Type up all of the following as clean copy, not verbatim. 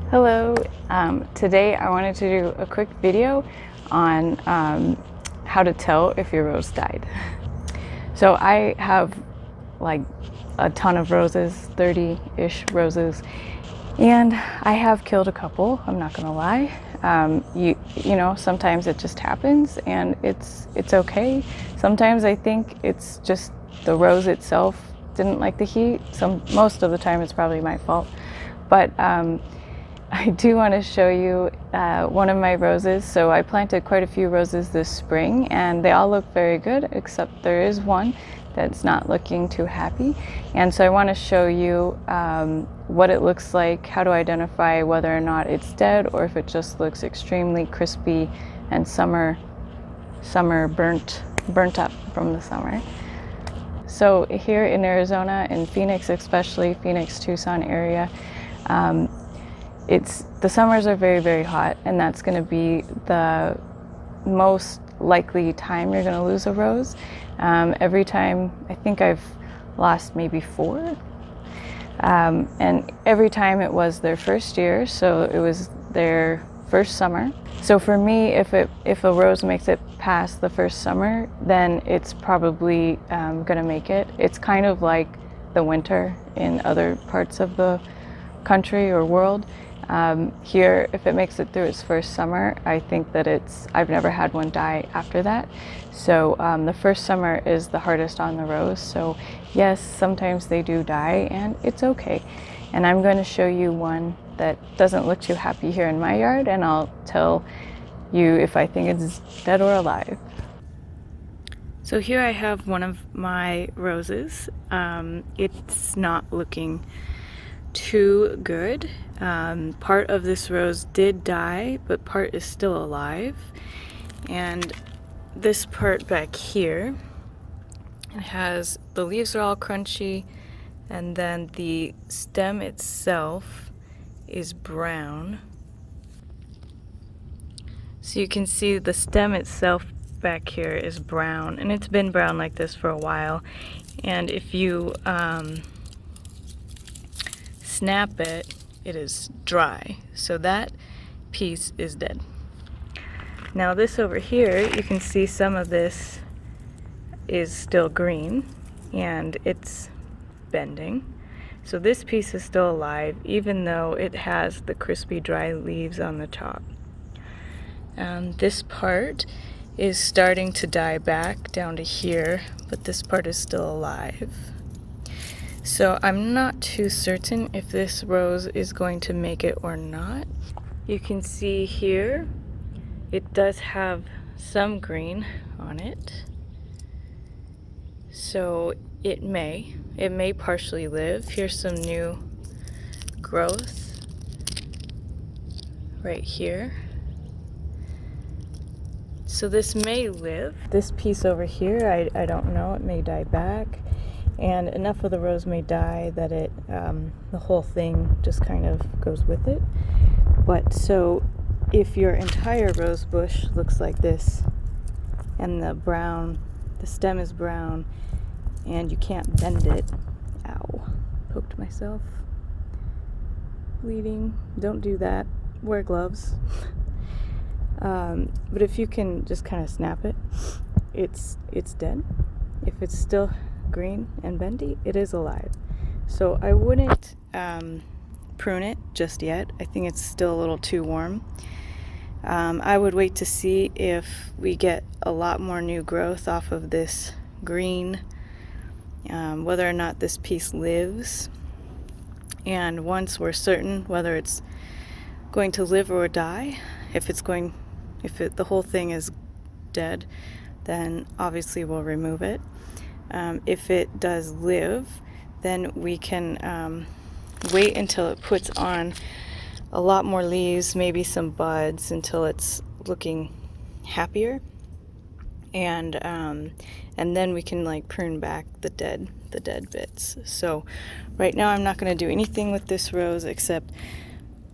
Hello, today I wanted to do a quick video on how to tell if your rose died. So I have like a ton of roses, 30-ish roses, and I have killed a couple, I'm not gonna lie. You know, sometimes it just happens and it's okay. Sometimes I think it's just the rose itself didn't like the heat. Most of the time it's probably my fault. But I do want to show you one of my roses. So I planted quite a few roses this spring and they all look very good, except there is one that's not looking too happy. And so I want to show you what it looks like, how to identify whether or not it's dead or if it just looks extremely crispy and summer burnt up from the summer. So here in Arizona, in Phoenix especially, Phoenix, Tucson area, the summers are very, very hot, and that's going to be the most likely time you're going to lose a rose. Every time, I think I've lost maybe 4, and every time it was their first year, so it was their first summer. So for me, if a rose makes it past the first summer, then it's probably going to make it. It's kind of like the winter in other parts of the country or world. Here, if it makes it through its first summer, I think that I've never had one die after that. So the first summer is the hardest on the rose. So yes, sometimes they do die and it's okay. And I'm going to show you one that doesn't look too happy here in my yard, and I'll tell you if I think it's dead or alive. So here I have one of my roses. It's not looking too good. Part of this rose did die, but part is still alive. And this part back here, it has, the leaves are all crunchy, and then the stem itself is brown. So you can see the stem itself back here is brown, and it's been brown like this for a while. And if you snap it, it is dry. So that piece is dead. Now this over here, you can see some of this is still green and it's bending. So this piece is still alive, even though it has the crispy dry leaves on the top. This part is starting to die back down to here, but this part is still alive. So I'm not too certain if this rose is going to make it or not. You can see here, it does have some green on it. So it may partially live. Here's some new growth right here. So this may live. This piece over here, I don't know, it may die back. And enough of the rose may die that the whole thing just kind of goes with it. But so if your entire rose bush looks like this, and the stem is brown, and you can't bend it, ow, poked myself, bleeding, don't do that, wear gloves. But if you can just kind of snap it, it's dead. If it's still green and bendy, it is alive. So I wouldn't prune it just yet. I think it's still a little too warm. I would wait to see if we get a lot more new growth off of this green, whether or not this piece lives. And once we're certain whether it's going to live or die, if the whole thing is dead, then obviously we'll remove it. If it does live, then we can wait until it puts on a lot more leaves, maybe some buds, until it's looking happier, and then we can like prune back the dead bits. So right now I'm not going to do anything with this rose except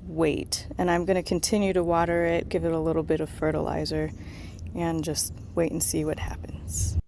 wait, and I'm going to continue to water it, give it a little bit of fertilizer, and just wait and see what happens.